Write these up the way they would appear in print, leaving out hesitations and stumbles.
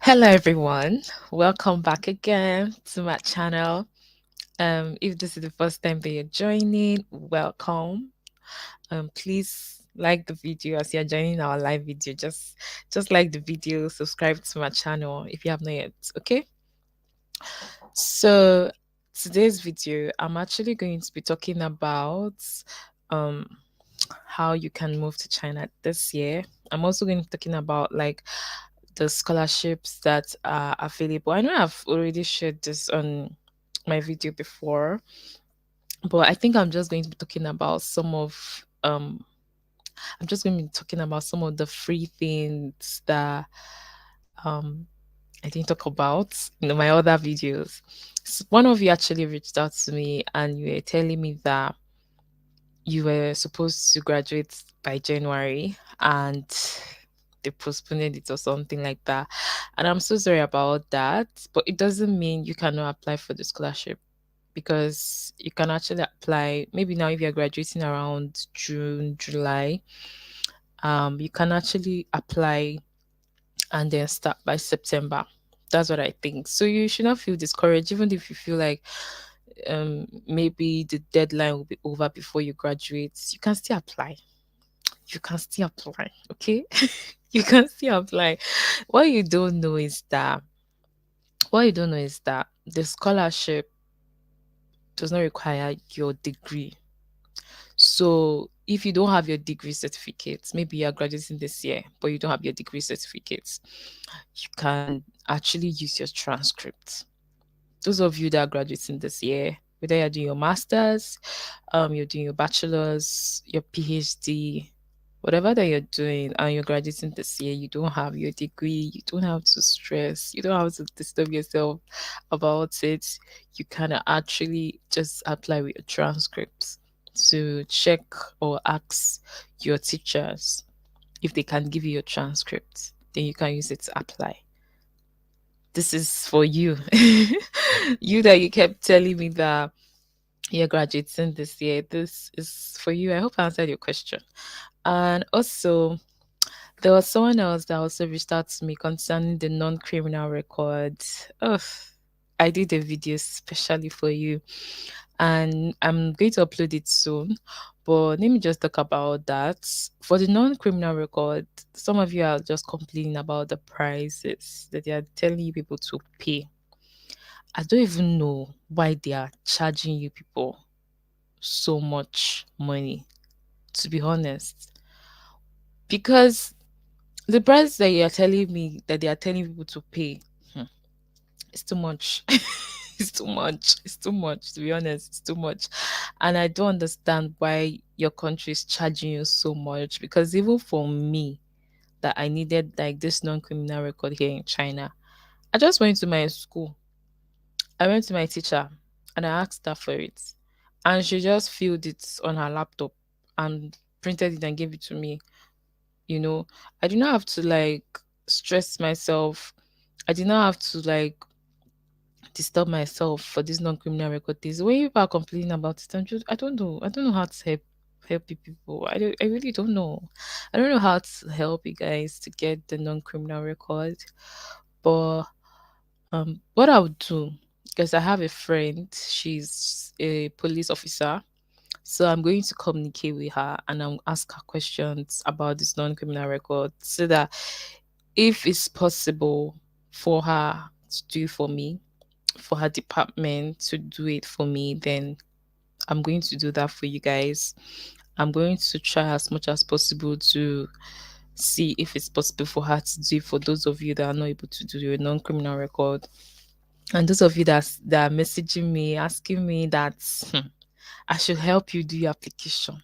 Hello everyone, welcome back again to my channel. If this is the first time that you're joining, welcome. Please like the video as you're joining our live video. Just like the video, subscribe to my channel if you have not yet. Okay. So today's video, I'm actually going to be talking about um how you can move to China this year. I'm also going to be talking about like the scholarships that are available. I know I've already shared this on my video before, but I think I'm just going to be talking about I'm just going to be talking about some of the free things that um I didn't talk about in my other videos. One of you actually reached out to me and you were telling me that you were supposed to graduate by January and they postponed it or something like that. And I'm so sorry about that, but it doesn't mean you cannot apply for the scholarship because you can actually apply maybe now if you're graduating around June, July, you can actually apply and then start by September. That's what I think. So you should not feel discouraged, even if you feel like maybe the deadline will be over before you graduate. You can still apply. You can still apply, okay? You can still apply. What you don't know is that the scholarship does not require your degree. So if you don't have your degree certificates, maybe you're graduating this year, but you don't have your degree certificates, you can actually use your transcript. Those of you that are graduating this year, whether you're doing your master's, you're doing your bachelor's, your PhD, whatever that you're doing, and you're graduating this year, you don't have your degree, you don't have to stress, you don't have to disturb yourself about it. You can actually just apply with your transcripts to check or ask your teachers if they can give you your transcript. Then you can use it to apply. This is for you. You that you kept telling me that you're graduating this year. This is for you. I hope I answered your question. And also, there was someone else that also reached out to me concerning the non-criminal record. Oh, I did a video specially for you, and I'm going to upload it soon. But let me just talk about that. For the non-criminal record, some of you are just complaining about the prices that they are telling you people to pay. I don't even know why they are charging you people so much money, to be honest. Because the price that you are telling me that they are telling people to pay, it's too much. It's too much. It's too much, to be honest. It's too much. And I don't understand why your country is charging you so much. Because even for me, that I needed like this non-criminal record here in China, I just went to my school. I went to my teacher and I asked her for it. And she just filled it on her laptop and printed it and gave it to me. You know, I did not have to like stress myself. I did not have to like disturb myself for this non-criminal record things. When people are complaining about it, I don't know. I don't know how to help you people. I really don't know. I don't know how to help you guys to get the non-criminal record. But what I would do, because I have a friend, she's a police officer. So I'm going to communicate with her and I'll ask her questions about this non-criminal record so that if it's possible for her to do it for me, for her department to do it for me, then I'm going to do that for you guys. I'm going to try as much as possible to see if it's possible for her to do it for those of you that are not able to do your non-criminal record. And those of you that are messaging me, asking me that I should help you do your application.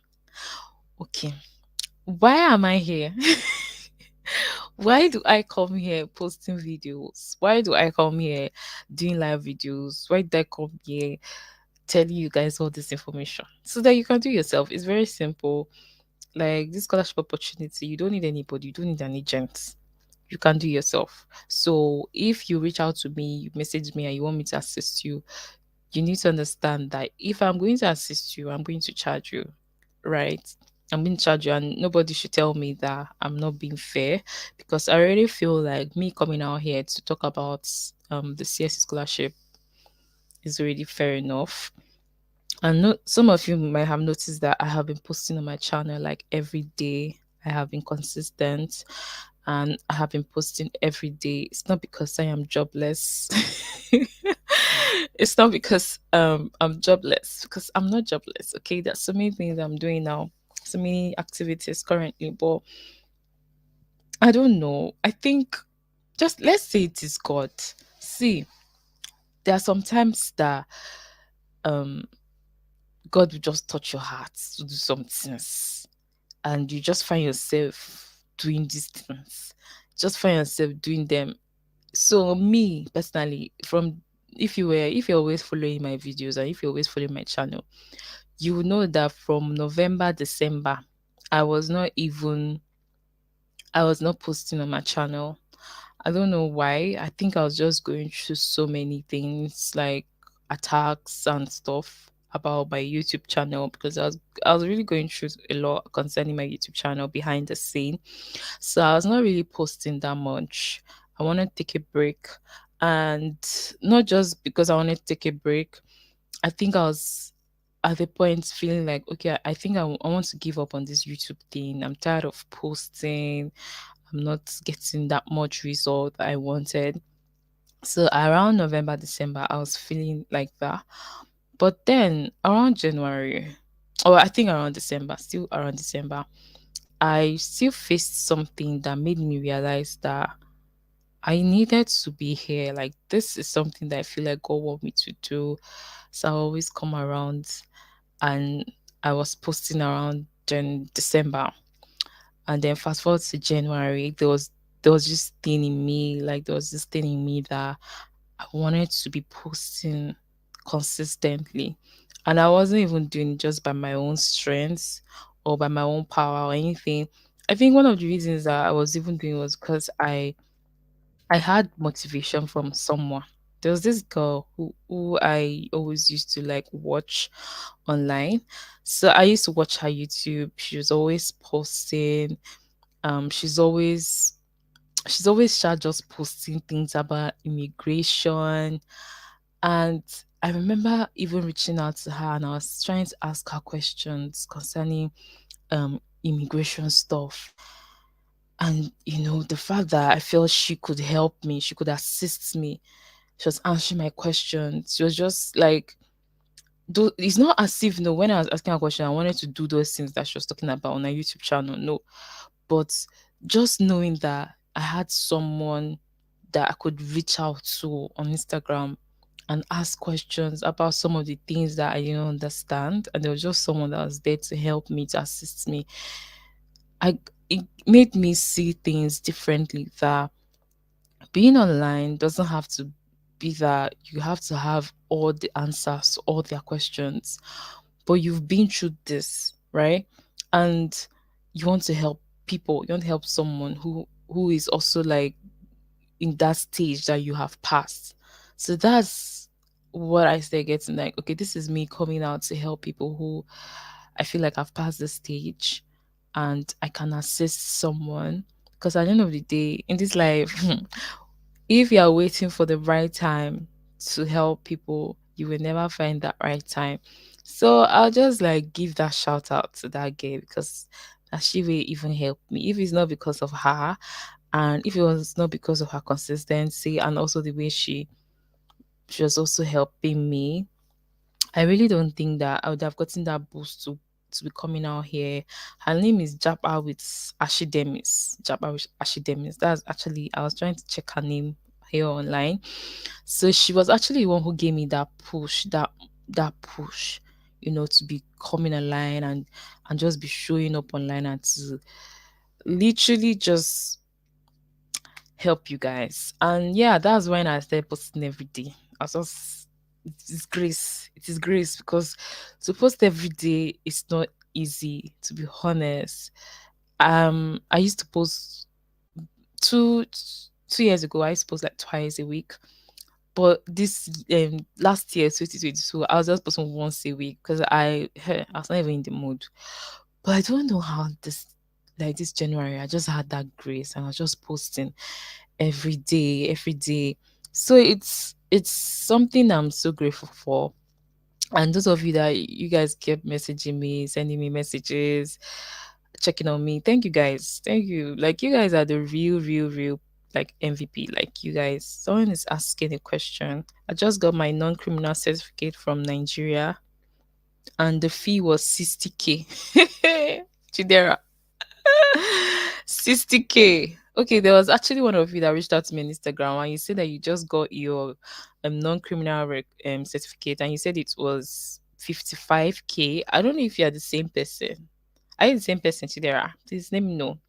Okay. Why am I here? Why do I come here posting videos? Why do I come here doing live videos? Why do I come here telling you guys all this information? So that you can do yourself. It's very simple. Like this scholarship opportunity, you don't need anybody, you don't need an agent. You can do yourself. So if you reach out to me, you message me and you want me to assist you, you need to understand that if I'm going to assist you, I'm going to charge you, right? I'm being charged you, and nobody should tell me that I'm not being fair, because I already feel like me coming out here to talk about the CSC scholarship is already fair enough. And some of you might have noticed that I have been posting on my channel like every day. I have been consistent and I have been posting every day. It's not because I am jobless. It's not because I'm jobless, because I'm not jobless. Okay, there's so many things I'm doing now, so many activities currently, but I don't know. I think, just let's say it is God. See, there are sometimes that um God will just touch your heart to do some things, and you just find yourself doing these things, just find yourself doing them. So me personally, from if you're always following my videos and if you're always following my channel, you will know that from November, December, I was not even I was not posting on my channel. I don't know why. I think I was just going through so many things, like attacks and stuff about my YouTube channel, because I was really going through a lot concerning my YouTube channel behind the scene. So I was not really posting that much. I wanted to take a break, and not just because I wanted to take a break. I think I was at the point feeling like, okay, I think I want to give up on this YouTube thing. I'm tired of posting. I'm not getting that much result that I wanted. So around November, December, I was feeling like that. But then around January, or I think around December, still around December, I still faced something that made me realize that I needed to be here. Like, this is something that I feel like God want me to do. So I always come around, and I was posting around December. And then fast forward to January, there was this thing in me, like there was this thing in me that I wanted to be posting consistently. And I wasn't even doing it just by my own strength or by my own power or anything. I think one of the reasons that I was even doing was because I had motivation from someone. There was this girl who I always used to like watch online. So I used to watch her YouTube. She was always posting. She's always just posting things about immigration. And I remember even reaching out to her, and I was trying to ask her questions concerning immigration stuff. And the fact that I felt she could help me, she could assist me, she was answering my questions. She was just like, it's not as if, when I was asking her a question, I wanted to do those things that she was talking about on her YouTube channel. No. But just knowing that I had someone that I could reach out to on Instagram and ask questions about some of the things that I didn't understand, and there was just someone that was there to help me, to assist me. It made me see things differently, that being online doesn't have to be that you have to have all the answers to all their questions, but you've been through this, right? And you want to help people, you want to help someone who is also like in that stage that you have passed. So that's what I say, getting like, okay, this is me coming out to help people who I feel like I've passed the stage, and I can assist someone. Because at the end of the day, in this life, if you are waiting for the right time to help people, you will never find that right time. So I'll just like give that shout out to that girl, because that she will even help me. If it's not because of her, and if it was not because of her consistency and also the way she was also helping me, I really don't think that I would have gotten that boost to be coming out here. Her name is Japa with Ashidemis. Japa with Ashidemis. That's actually, I was trying to check her name here online. So she was actually the one who gave me that push, that push, to be coming online and just be showing up online, and to literally just help you guys. And yeah, that's when I started posting every day. I was just, it is grace. It is grace, because to post every day is not easy, to be honest. I used to post two 2 years ago, I used to post like twice a week. But this last year, 2022, I was just posting once a week because I was not even in the mood. But I don't know how this, like this January, I just had that grace and I was just posting every day. So it's something I'm so grateful for. And those of you that you guys kept messaging me, sending me messages, checking on me, thank you guys. Thank you. Like you guys are the real like MVP. Like you guys. Someone is asking a question. I just got my non-criminal certificate from Nigeria and the fee was 60K. Chidera. 60K. Okay, there was actually one of you that reached out to me on Instagram and you said that you just got your non-criminal certificate and you said it was 55K. I don't know if you are the same person. Are you the same person, Chidera? Please let me know.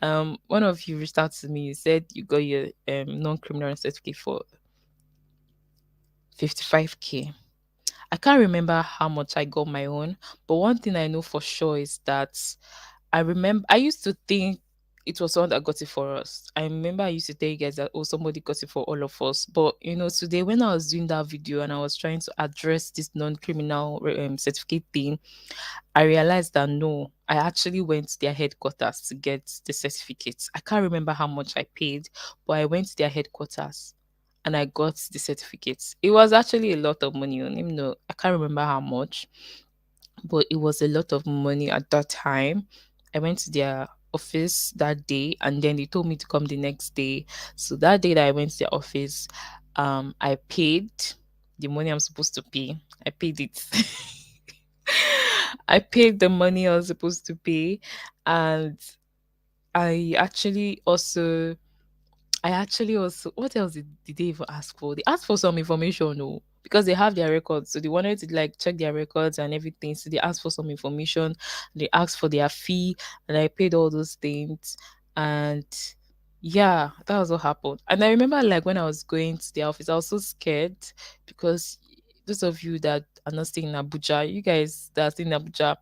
One of you reached out to me. You said you got your non-criminal certificate for 55K. I can't remember how much I got my own, but one thing I know for sure is that I remember I used to think it was someone that got it for us. I remember I used to tell you guys that, oh, somebody got it for all of us. But you know, today when I was doing that video and I was trying to address this non-criminal certificate thing, I realized that no, I actually went to their headquarters to get the certificates. I can't remember how much I paid, but I went to their headquarters and I got the certificates. It was actually a lot of money on him. No, I can't remember how much, but it was a lot of money at that time. I went to their office that day and then they told me to come the next day. So that day that I went to their office, I paid the money I'm supposed to pay. I paid it. I paid the money I was supposed to pay, and I actually also what else did they even ask for? They asked for some information, no, because they have their records. So they wanted to like check their records and everything. So they asked for some information, they asked for their fee, and I paid all those things. And yeah, that was what happened. And I remember like when I was going to the office, I was so scared because those of you that are not staying in Abuja, you guys that are staying in Abuja,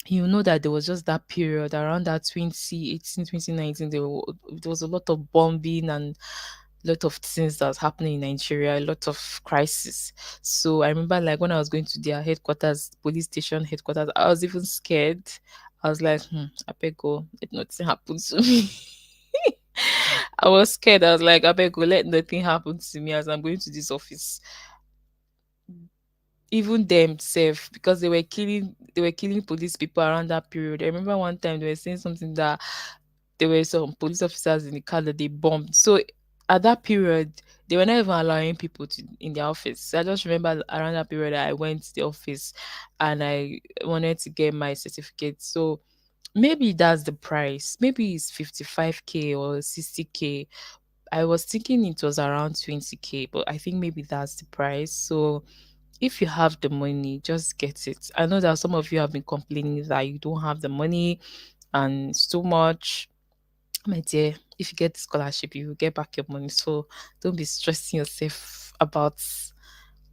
you know that there was just that period around that 2018, 2019. There was a lot of bombing and a lot of things that was happening in Nigeria, a lot of crisis. So I remember like when I was going to their headquarters, police station headquarters, I was even scared. I was like, I beg go, let nothing happen to me. I was scared. I was like, I beg go, let nothing happen to me as I'm going to this office. Even them safe because they were killing police people around that period. I remember one time they were saying something that there were some police officers in the car that they bombed. So at that period, they were not even allowing people to in the office. So I just remember around that period I went to the office and I wanted to get my certificate. So maybe that's the price. Maybe it's 55K or 60K. I was thinking it was around 20K, but I think maybe that's the price. So if you have the money, just get it. I know that some of you have been complaining that you don't have the money and it's too much. My dear, if you get the scholarship, you will get back your money. So don't be stressing yourself about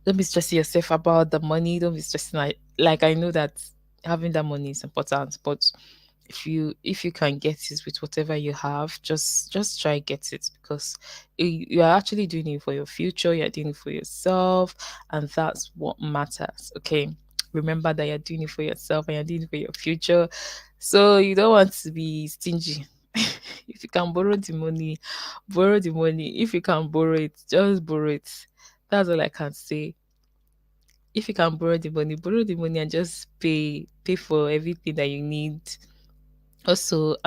don't be stressing yourself about the money. Don't be stressing like I know that having that money is important, but if you can get it with whatever you have, just try get it because you are actually doing it for your future. You're doing it for yourself, and that's what matters. Okay, remember that you're doing it for yourself and you're doing it for your future. So you don't want to be stingy. If you can borrow the money, borrow the money. If you can borrow it, just borrow it. That's all I can say. If you can borrow the money and just pay for everything that you need. Also, um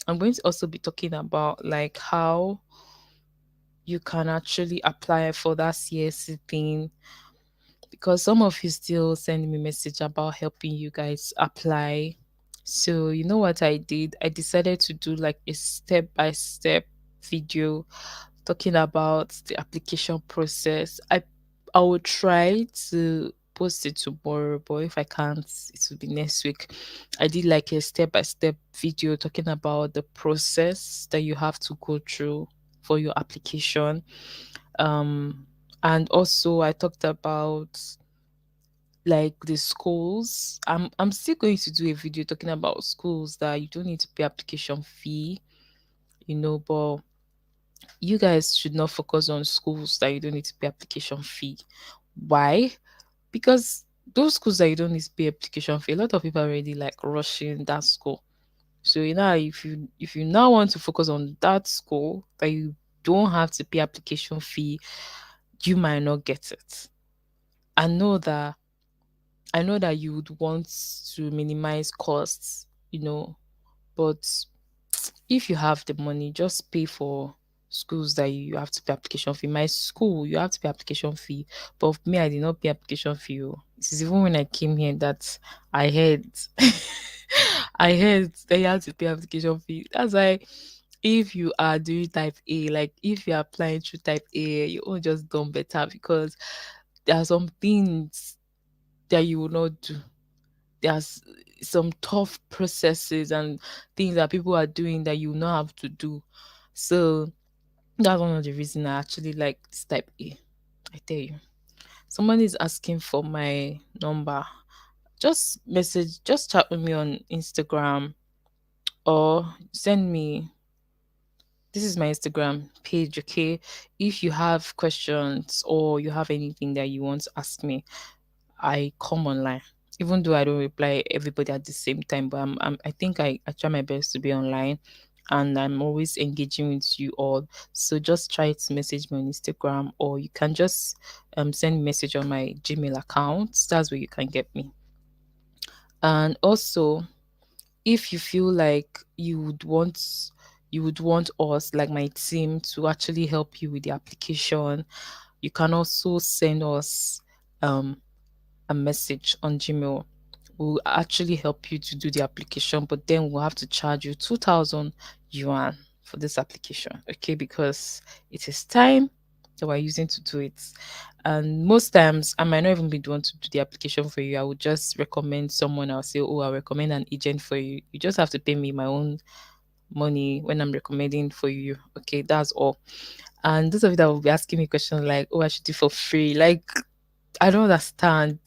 I'm going to also be talking about like how you can actually apply for that CSC thing because some of you still send me message about helping you guys apply. So you know what I did? I decided to do like a step by step video talking about the application process. I will try to post it tomorrow, but if I can't, it will be next week. I did like a step by step video talking about the process that you have to go through for your application. Um, and also I talked about like the schools. I'm still going to do a video talking about schools that you don't need to pay application fee, but you guys should not focus on schools that you don't need to pay application fee. Why? Because those schools that you don't need to pay application fee, a lot of people are already like rushing that school. So you know, if you now want to focus on that school that you don't have to pay application fee, you might not get it. I know that I know that you would want to minimize costs, you know, but if you have the money, just pay for schools that you have to pay application fee. My school, you have to pay application fee, but for me, I did not pay application fee. Oh. This is even when I came here that I heard, I heard that you have to pay application fee. That's why if you are doing type A, like if you're applying through type A, you will just done better because there are some things that you will not do. There's some tough processes and things that people are doing that you not have to do. So that's one of the reasons I actually like this type A. I tell you. Someone is asking for my number. Just chat with me on Instagram or send me. This is my Instagram page, okay? If you have questions or you have anything that you want to ask me, I come online. Even though I don't reply everybody at the same time, but I think I try my best to be online and I'm always engaging with you all. So just try to message me on Instagram or you can just send me message on my Gmail account. That's where you can get me. And also if you feel like you would want us, like my team, to actually help you with the application, you can also send us um a message on Gmail. We'll actually help you to do the application, but then we'll have to charge you 2,000 yuan for this application, okay? Because it is time that we're using to do it. And most times, I might not even be the one to do the application for you. I would just recommend someone. I'll say, oh, I'll recommend an agent for you. You just have to pay me my own money when I'm recommending for you. Okay, that's all. And those of you that will be asking me questions like, oh, I should do for free. Like, I don't understand.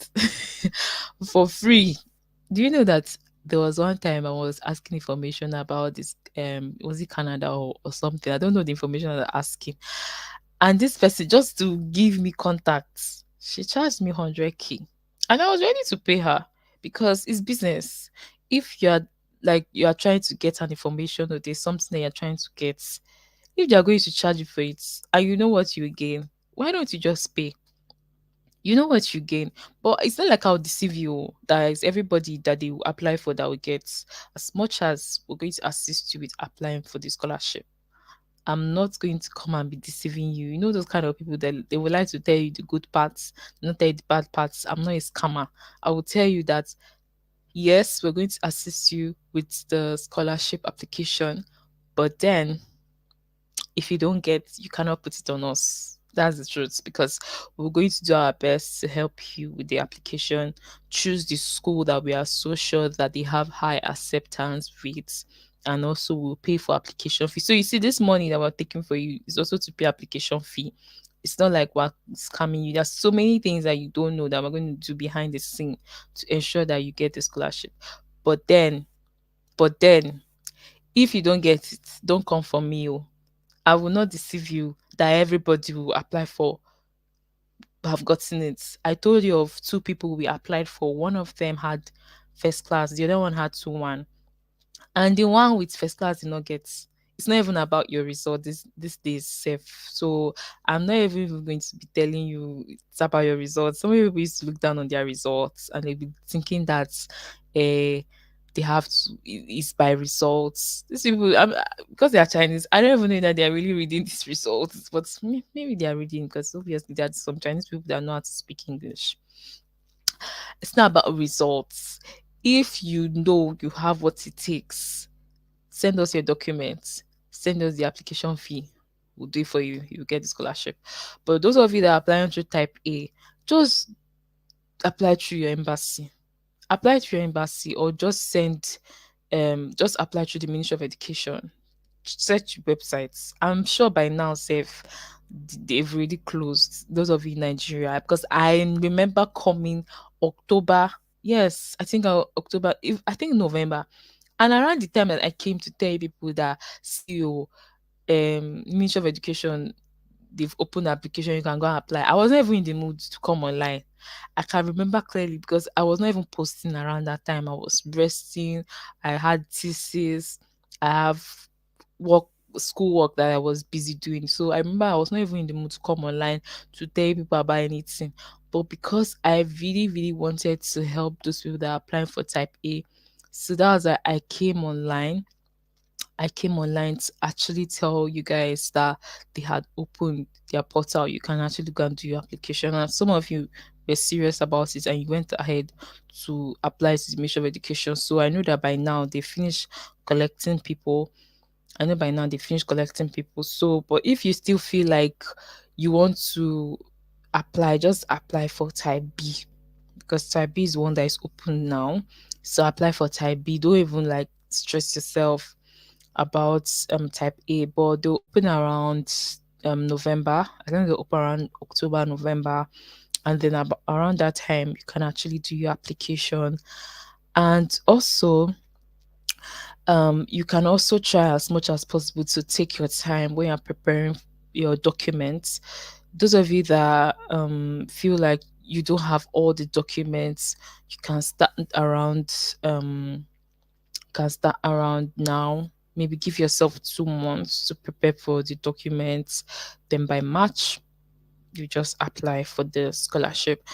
For free. Do you know that there was one time I was asking information about this was it Canada or something? I don't know the information I was asking. And this person just to give me contacts, she charged me 100K. And I was ready to pay her because it's business. If you're like you are trying to get an information or there's something that you're trying to get, if they are going to charge you for it and you know what you gain, why don't you just pay? You know what you gain. But it's not like I'll deceive you. That is everybody that they will apply for that will get. As much as we're going to assist you with applying for the scholarship, I'm not going to come and be deceiving you. You know those kind of people that they would like to tell you the good parts, not tell you the bad parts. I'm not a scammer. I will tell you that yes, we're going to assist you with the scholarship application, but then if you don't get, you cannot put it on us. That's the truth because we're going to do our best to help you with the application. Choose the school that we are so sure that they have high acceptance rates, and also we'll pay for application fee. So you see, this money that we're taking for you is also to pay application fee. It's not like we're scamming you. There's so many things that you don't know that we're going to do behind the scene to ensure that you get the scholarship. But then, but then, if you don't get it, don't come for me. Oh. I will not deceive you that everybody will apply for have gotten it. I told you of two people we applied for. One of them had first class, the other one had 2-1. And the one with first class did not get. It's not even about your result this day is safe. So I'm not even going to be telling you it's about your results. Some people used to look down on their results and they'll be thinking that they have to it's by results. These people because they are Chinese, I don't even know that they are really reading these results, but maybe they are reading because obviously there are some Chinese people that know how to speak English. It's not about results. If you know you have what it takes, send us your documents, send us the application fee. We'll do it for you. You get the scholarship. But those of you that are applying through type A, just apply through your embassy. Apply through your embassy or just apply through the Ministry of Education. Search websites. I'm sure by now, safe they've already closed. Those of you in Nigeria, because I remember coming October. Yes, I think October. If I think November, and around the time that I came to tell people that CEO, Ministry of Education, they've opened the application, you can go and apply. I wasn't even in the mood to come online. I can remember clearly because I was not even posting around that time. I was resting. I had thesis. I have work, schoolwork that I was busy doing. So I remember I was not even in the mood to come online to tell people about anything. But because I really, really wanted to help those people that are applying for type A, so that was why I came online to actually tell you guys that they had opened their portal. You can actually go and do your application. And some of you were serious about it and you went ahead to apply to the Ministry of Education. So I know that by now they finished collecting people. I know by now they finished collecting people. So, but if you still feel like you want to apply, just apply for type B because type B is the one that is open now. So apply for type B. Don't even like stress yourself about type A, but they'll open around November. I think they'll open around October, November, and then around that time you can actually do your application. And also, you can also try as much as possible to take your time when you're preparing your documents. Those of you that feel like you don't have all the documents, you can start around now. Maybe give yourself 2 months to prepare for the documents. Then by March, you just apply for the scholarship.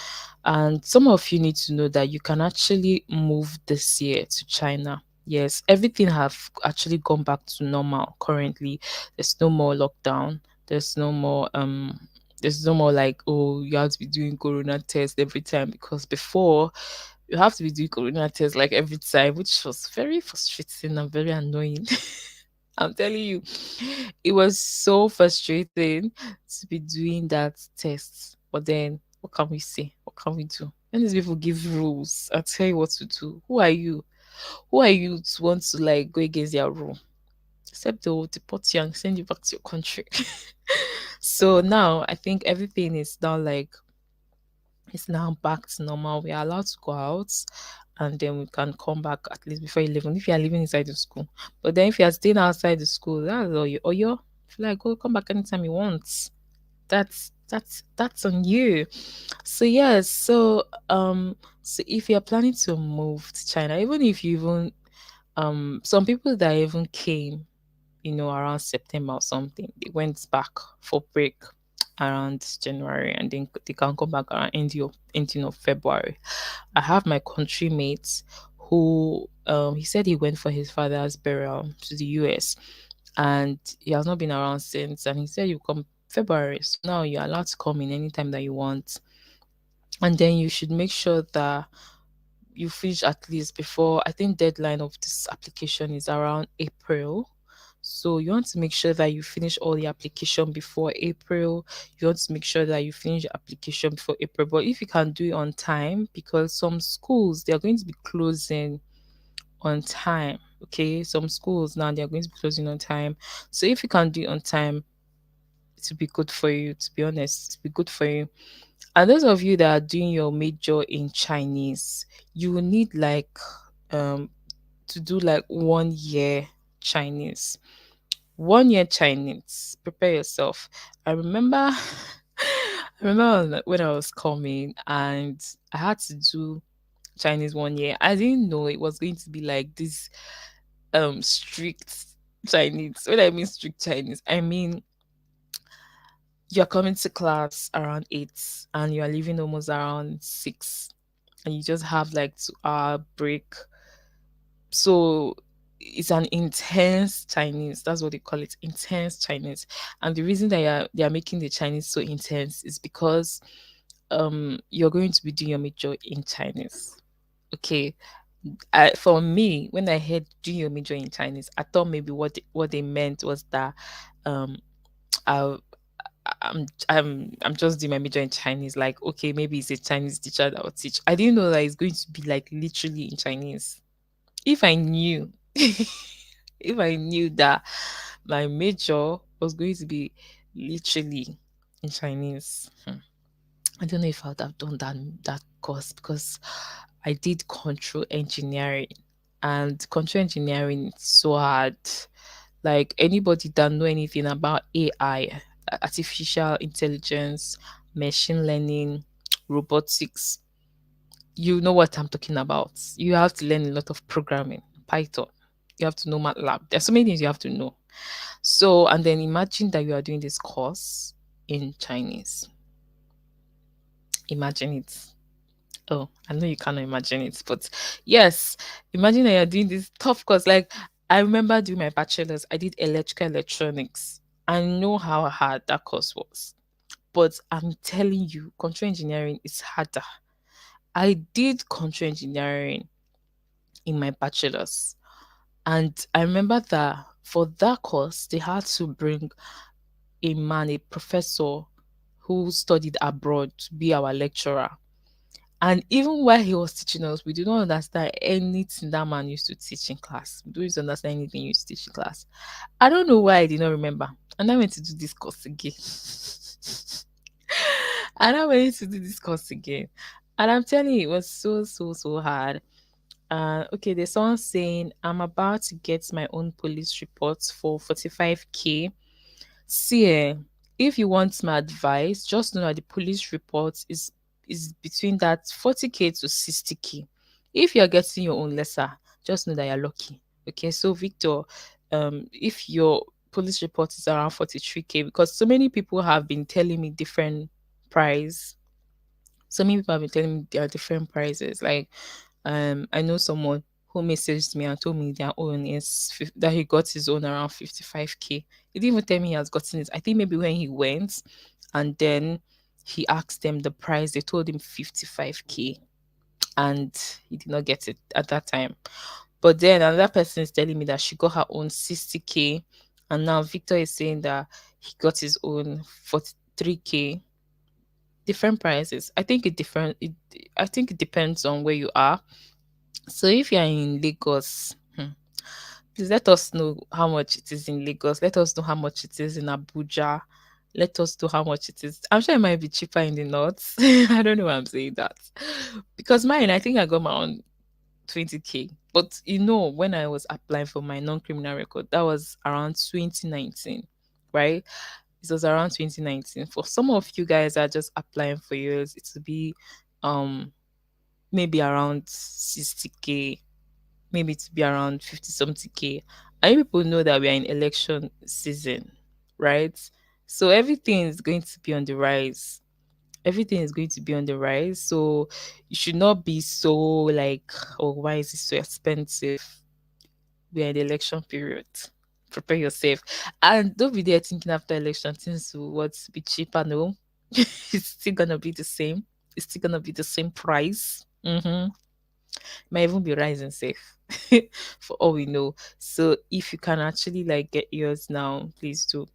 And some of you need to know that you can actually move this year to China. Yes, everything have actually gone back to normal currently. There's no more lockdown. There's no more there's no more like, oh, you have to be doing corona test every time, because before you have to be doing corona test like every time, which was very frustrating and very annoying. I'm telling you, it was so frustrating to be doing that test. But then, what can we say? What can we do? When these people give rules, I tell you what to do. Who are you? Who are you to want to like go against their rule? Except they'll deport you and send you back to your country. So now I think everything is now like it's now back to normal. We are allowed to go out and then we can come back at least before 11 if you are living inside the school. But then if you are staying outside the school, that's all you, or you if you like go come back anytime you want. That's on you. So yes, so if you're planning to move to China, even if you even some people that even came, around September or something. They went back for break around January and then they can come back around ending of February. I have my country mates who he said he went for his father's burial to the US and he has not been around since, and he said you come February. So now you're allowed to come in anytime that you want. And then you should make sure that you finish at least before, I think deadline of this application is around April. So you want to make sure that you finish all the application before April. You want to make sure that you finish the application before April. But if you can do it on time, because some schools they are going to be closing on time. Okay. Some schools now they are going to be closing on time. So if you can do it on time, it will be good for you, to be honest. It will be good for you. And those of you that are doing your major in Chinese, you will need like to do like 1 year Chinese. 1 year Chinese. Prepare yourself. I remember I remember when I was coming and I had to do Chinese 1 year. I didn't know it was going to be like this strict Chinese. When I mean strict Chinese, I mean you're coming to class around 8 and you're leaving almost around 6 and you just have like 2 hour break. So it's an intense Chinese. That's what they call it, intense Chinese. And the reason they are making the Chinese so intense is because you're going to be doing your major in Chinese. Okay. For me, when I heard do your major in Chinese, I thought maybe what they meant was that um I I'm just doing my major in Chinese. Like, okay, maybe it's a Chinese teacher that will teach. I didn't know that it's going to be like literally in Chinese. If I knew, if I knew that my major was going to be literally in Chinese, I don't know if I would have done that course because I did control engineering, and control engineering is so hard. Like anybody that know anything about AI, artificial intelligence, machine learning, robotics. You know what I'm talking about. You have to learn a lot of programming, Python. You have to know MATLAB. There's so many things you have to know. So, and then imagine that you are doing this course in Chinese. Imagine it. Oh, I know you cannot imagine it, but yes, imagine that you're doing this tough course. Like, I remember doing my bachelor's, I did electrical electronics. I know how hard that course was. But I'm telling you, control engineering is harder. I did control engineering in my bachelor's. And I remember that for that course, they had to bring a man, a professor who studied abroad to be our lecturer. And even while he was teaching us, we did not understand anything that man used to teach in class. We don't understand anything he used to teach in class. I don't know why I did not remember. And I went to do this course again. And I went to do this course again. And I'm telling you, it was so, so, so hard. Okay, there's someone saying, I'm about to get my own police report for 45K. See, if you want my advice, just know that the police report is between that 40K to 60K. If you're getting your own lesser, just know that you're lucky. Okay, so Victor, if your police report is around 43K, because so many people have been telling me different price. So many people have been telling me there are different prices. Like, I know someone who messaged me and told me their own that he got his own around 55K. He didn't even tell me he has gotten it. I think maybe when he went and then he asked them the price, they told him 55K, and he did not get it at that time. But then another person is telling me that she got her own 60K, and now Victor is saying that he got his own 43K. Different prices. I think it depends on where you are. So if you're in Lagos, please let us know how much it is in Lagos. Let us know how much it is in Abuja. Let us know how much it is. I'm sure it might be cheaper in the north. I don't know why I'm saying that. Because mine, I think I got my own 20K. But when I was applying for my non-criminal record, that was around 2019, right? It was around 2019. For some of you guys that are just applying for yours, it will be um maybe around 60K, maybe to be around 50 something K. And you people know that we are in election season, right? So everything is going to be on the rise. Everything is going to be on the rise. So you should not be so like, oh, why is it so expensive? We are in the election period. Prepare yourself. And don't be there thinking after election things will what be cheaper. No. It's still gonna be the same. It's still gonna be the same price. Might even be rising safe for all we know. So if you can actually like get yours now, please do.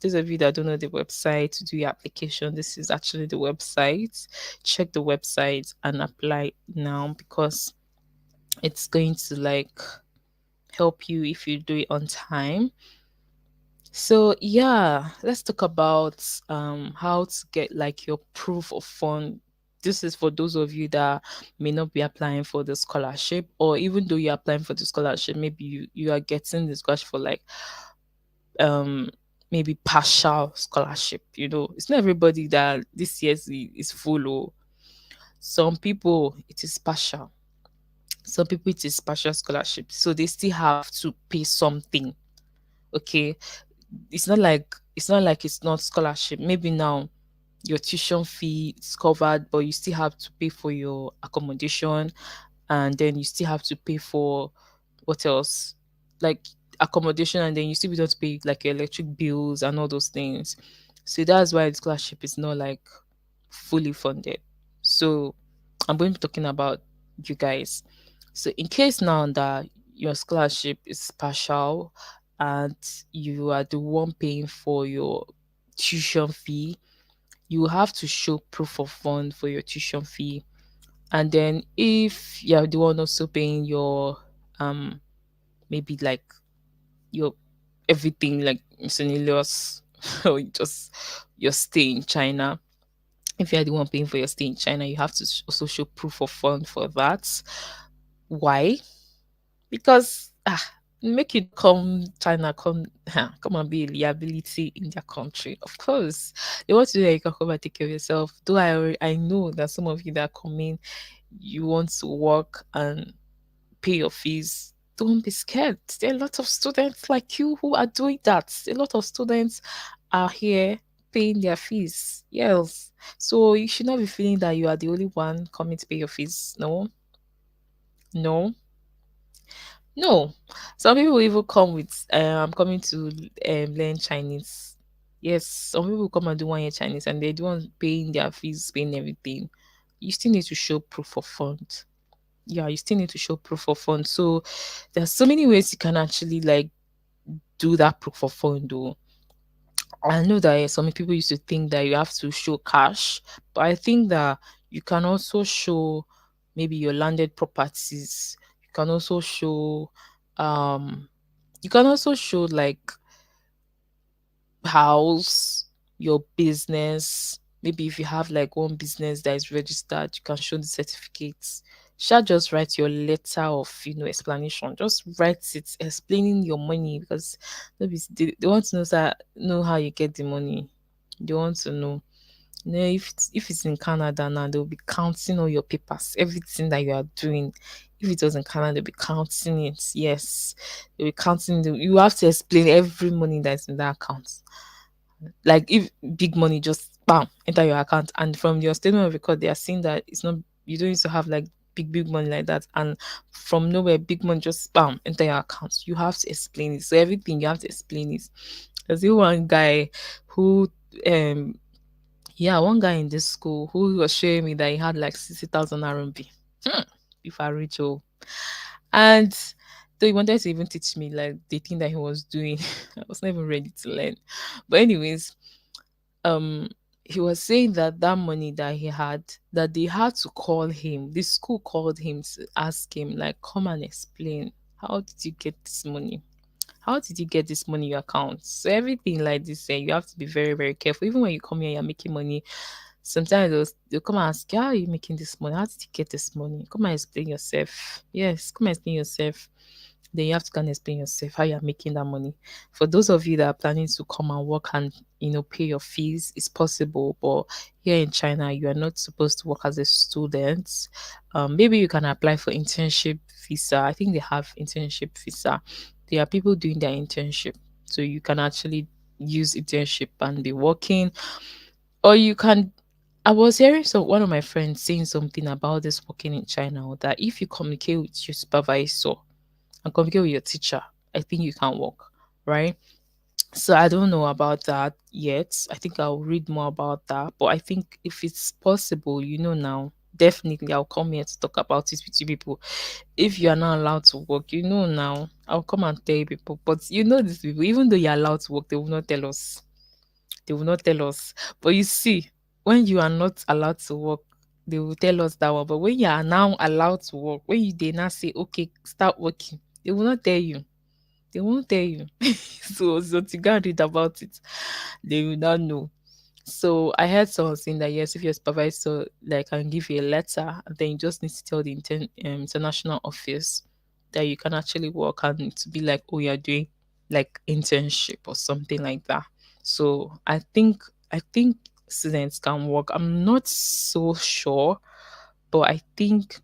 Those of you that don't know the website to do your application, this is actually the website. Check the website and apply now, because it's going to like help you if you do it on time. So yeah, let's talk about how to get like your proof of fund. This is for those of you that may not be applying for the scholarship, or even though you're applying for the scholarship, maybe you are getting the scholarship for like um maybe partial scholarship. It's not everybody that this year is full. Or some people it is partial. Some people it is partial scholarship, so they still have to pay something. Okay, it's not like it's not scholarship. Maybe now your tuition fee is covered, but you still have to pay for your accommodation, and then you still have to pay for what else? Like accommodation, and then you still have to pay like your electric bills and all those things. So that's why the scholarship is not like fully funded. So I'm going to be talking about you guys. So in case now that your scholarship is partial and you are the one paying for your tuition fee, you have to show proof of fund for your tuition fee. And then if you're the one also paying your maybe like your everything like miscellaneous or just your stay in China, if you're the one paying for your stay in China, you have to also show proof of fund for that. Why? Because make you come China, come and be a liability in their country. Of course, they want to know that you can come and take care of yourself. Though I know that some of you that are coming, you want to work and pay your fees. Don't be scared. There are a lot of students like you who are doing that. A lot of students are here paying their fees. Yes. So you should not be feeling that you are the only one coming to pay your fees. No, no, no. Some people even come with I'm coming to learn Chinese. Yes, some people come and do 1 year Chinese and they don't paying their fees, paying everything. You still need to show proof of funds. Yeah, you still need to show proof of funds. So there's so many ways you can actually like do that proof of fund though. I know that some people used to think that you have to show cash, but I think that you can also show maybe your landed properties. You can also show um like house, your business. Maybe if you have like one business that is registered, you can show the certificates. Shall just write your letter of explanation. Just write it explaining your money because maybe they want to know how you get the money. They want to know. If it's in Canada now, they'll be counting all your papers, everything that you are doing. If it was in Canada, they'll be counting it. Yes, they'll be counting. You have to explain every money that's in that account. Like if big money just bam enter your account, and from your statement of record, they are seeing that it's not you don't used to have like big money like that, and from nowhere big money just bam enter your account. You have to explain it. So everything you have to explain it. There's one guy who um yeah, one guy in this school who was showing me that he had like 60,000 RMB. If I reach oh. And though he wanted to even teach me like the thing that he was doing, I was not even ready to learn. But anyways, um, he was saying that that money that he had, that they had to call him. The school called him to ask him like, come and explain. How did you get this money? How did you get this money in your account? So everything like this, you have to be very, very careful. Even when you come here, you're making money. Sometimes they'll come and ask, how are you making this money? How did you get this money? Come and explain yourself. Yes, come and explain yourself. Then you have to kind of explain yourself how you're making that money. For those of you that are planning to come and work and pay your fees, it's possible. But here in China, you are not supposed to work as a student. Maybe you can apply for internship visa. I think they have internship visa. There are people doing their internship, so you can actually use internship and be working, or you can. I was hearing one of my friends saying something about this working in China, that if you communicate with your supervisor and communicate with your teacher, I think you can work, right? So I don't know about that yet. I think I'll read more about that. But I think if it's possible, now, definitely I'll come here to talk about it with you people. If you are not allowed to work, now, I'll come and tell you people. But these people, even though you're allowed to work, they will not tell us. They will not tell us. But you see, when you are not allowed to work, they will tell us that one. But when you are now allowed to work, when you they now say, okay, start working, they will not tell you. They won't tell you. So to go and read about it, they will not know. So I heard someone saying that yes, if your supervisor like can give you a letter, then you just need to tell the international office that you can actually work, and to be like, oh, you're doing like internship or something like that. So I think students can work. I'm not so sure, but I think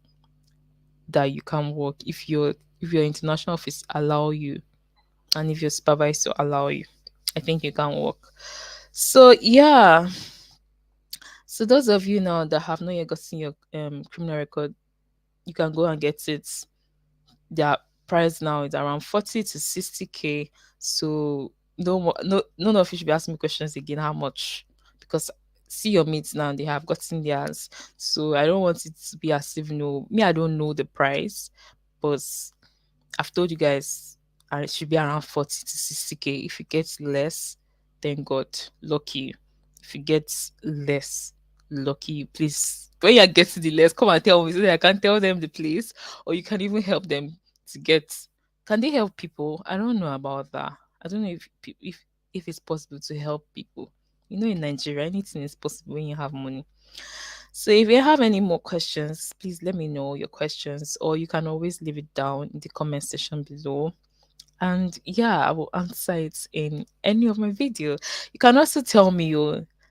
that you can work if your international office allow you, and if your supervisor allow you, I think you can work. So yeah, so those of you now that have not yet gotten your criminal record, you can go and get it. Their price now is around 40 to 60K. So no, none of you should be asking me questions again. How much? Because see your mates now, they have gotten theirs. So I don't want it to be as if me. I don't know the price, but I've told you guys, it should be around 40 to 60K. If you get less, thank God, lucky you. If you get less, lucky you. Please, when you're getting the less, come and tell me so that I can tell them the place, or you can even help them to get. Can they help people? I don't know about that. I don't know if it's possible to help people. In Nigeria, anything is possible when you have money. So if you have any more questions, please let me know your questions, or you can always leave it down in the comment section below. And yeah, I will answer it in any of my video. You can also tell me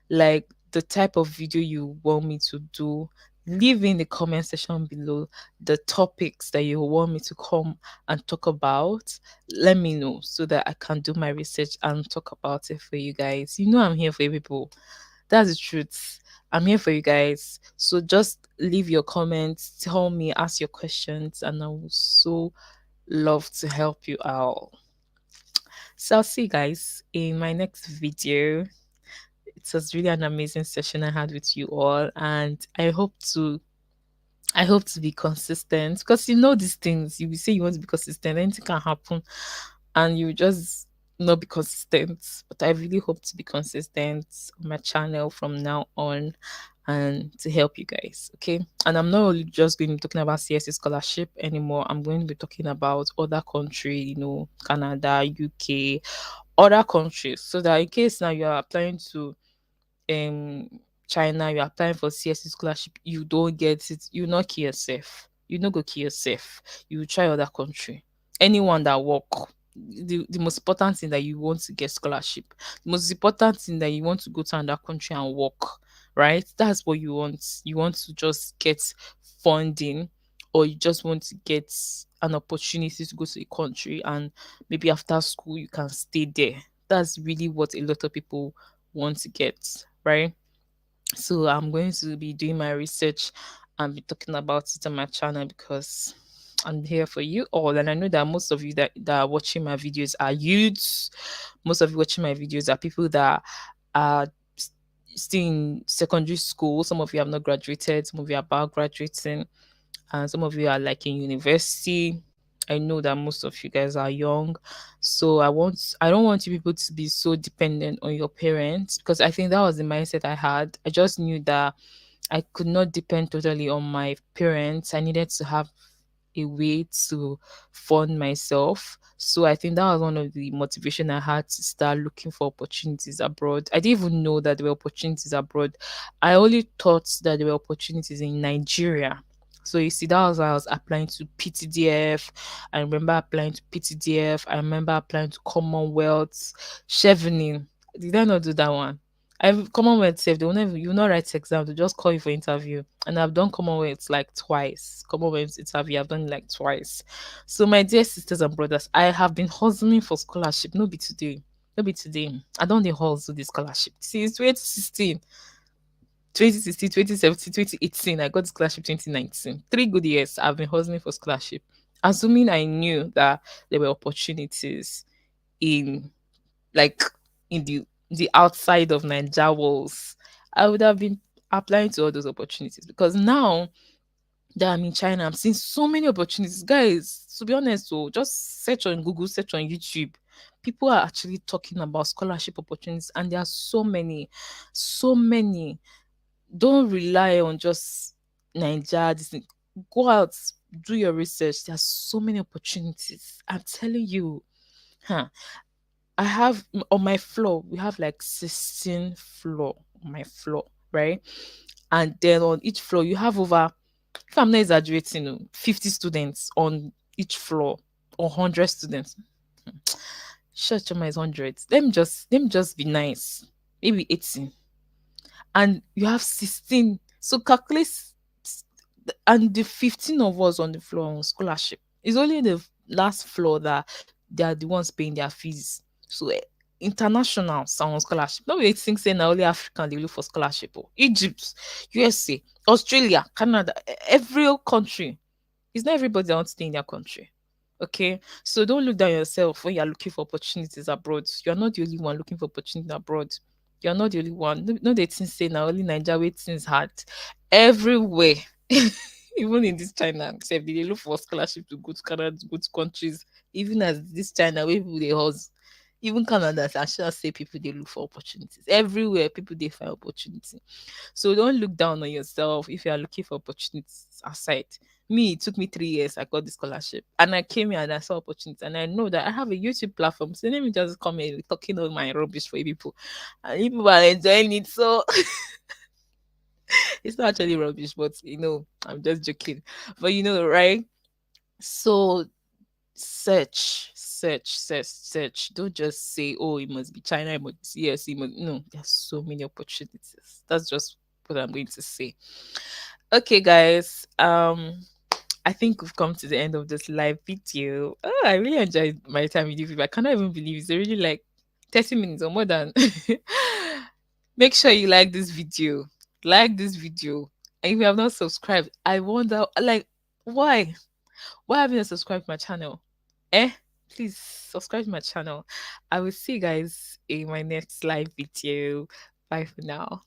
like the type of video you want me to do. Leave in the comment section below the topics that you want me to come and talk about. Let me know so that I can do my research and talk about it for you guys. You know I'm here for you people. That's the truth. I'm here for you guys. So just leave your comments, tell me, ask your questions, and I will so love to help you out. So I'll see you guys in my next video. It was really an amazing session I had with you all, and I hope to be consistent because you know these things. You will say you want to be consistent, anything can happen, and you just not be consistent. But I really hope to be consistent on my channel from now on and to help you guys. Okay. And I'm not only just going to be talking about CSC scholarship anymore. I'm going to be talking about other country, Canada, UK, other countries. So that in case now you are applying to um China, you're applying for CSC scholarship, you don't get it, you not kill yourself. You not go kill yourself. You try other country. Anyone that work. The most important thing that you want to get scholarship. The most important thing that you want to go to another country and work, right? That's what you want. You want to just get funding, or you just want to get an opportunity to go to a country and maybe after school you can stay there. That's really what a lot of people want to get, right? So I'm going to be doing my research and be talking about it on my channel because I'm here for you all. And I know that most of you that are watching my videos are youths. Most of you watching my videos are people that are still in secondary school. Some of you have not graduated, some of you are about graduating, and some of you are like in university. I know that most of you guys are young, so I don't want you people to be so dependent on your parents, because I think that was the mindset I had. I just knew that I could not depend totally on my parents. I needed to have a way to fund myself. So I think that was one of the motivation I had to start looking for opportunities abroad. I didn't even know that there were opportunities abroad. I only thought that there were opportunities in Nigeria. So you see, that was why I was applying to PTDF. I remember applying to PTDF. I remember applying to Commonwealth, Chevening. Did I not do that one? I've Commonwealth safe. They will never you will not write exam, they'll just call you for interview. And I've done Commonwealth like twice. Commonwealth interview, I've done it like twice. So my dear sisters and brothers, I have been hustling for scholarship. No be today. No be today. I don't dey hustle the scholarship. See, it's 2016, 2016, 2017, 2018. I got the scholarship 2019. 3 good years I've been hustling for scholarship. Assuming I knew that there were opportunities in like in the outside of Nigeria walls, I would have been applying to all those opportunities, because now that I'm in China, I'm seeing so many opportunities. Guys, to be honest, so just search on Google, search on YouTube. People are actually talking about scholarship opportunities, and there are so many, so many. Don't rely on just Nigeria. This thing. Go out, do your research. There are so many opportunities. I'm telling you. Huh. I have on my floor, we have like 16 floor on my floor, right? And then on each floor, you have over, if I'm not exaggerating, 50 students on each floor, or 100 students. Hmm. Shut your mind, 100. Let me just be nice. Maybe 18. And you have 16. So calculate, and the 15 of us on the floor on scholarship. It's only the last floor that they are the ones paying their fees. So international sound scholarship. No way think say now only African they look for scholarship. Oh. Egypt, USA, Australia, Canada, every country. It's not everybody that wants to stay in their country. Okay. So don't look down yourself when you're looking for opportunities abroad. You're not the only one looking for opportunities abroad. You're not the only one. No, they think say now only Nigeria waiting is hard. Everywhere. Even in this China, except they look for scholarship to go to Canada, to go to countries, even as this China where people they house. Even Canada, I should say people they look for opportunities. Everywhere people they find opportunity. So don't look down on yourself if you are looking for opportunities outside. Me, it took me 3 years. I got the scholarship, and I came here and I saw opportunity, and I know that I have a YouTube platform. So let me just come here talking all my rubbish for you people, and you people are enjoying it. So it's not actually rubbish, but I'm just joking. But right? So search, search. Don't just say, oh, it must be China, it must be CSC. No, there's so many opportunities. That's just what I'm going to say. Okay, guys. I think we've come to the end of this live video. Oh, I really enjoyed my time with you people. I cannot even believe it's already like 30 minutes or more than. Make sure you like this video. Like this video. And if you have not subscribed, I wonder, like, why? Why haven't you subscribed to my channel? Eh? Please subscribe to my channel. I will see you guys in my next live video. Bye for now.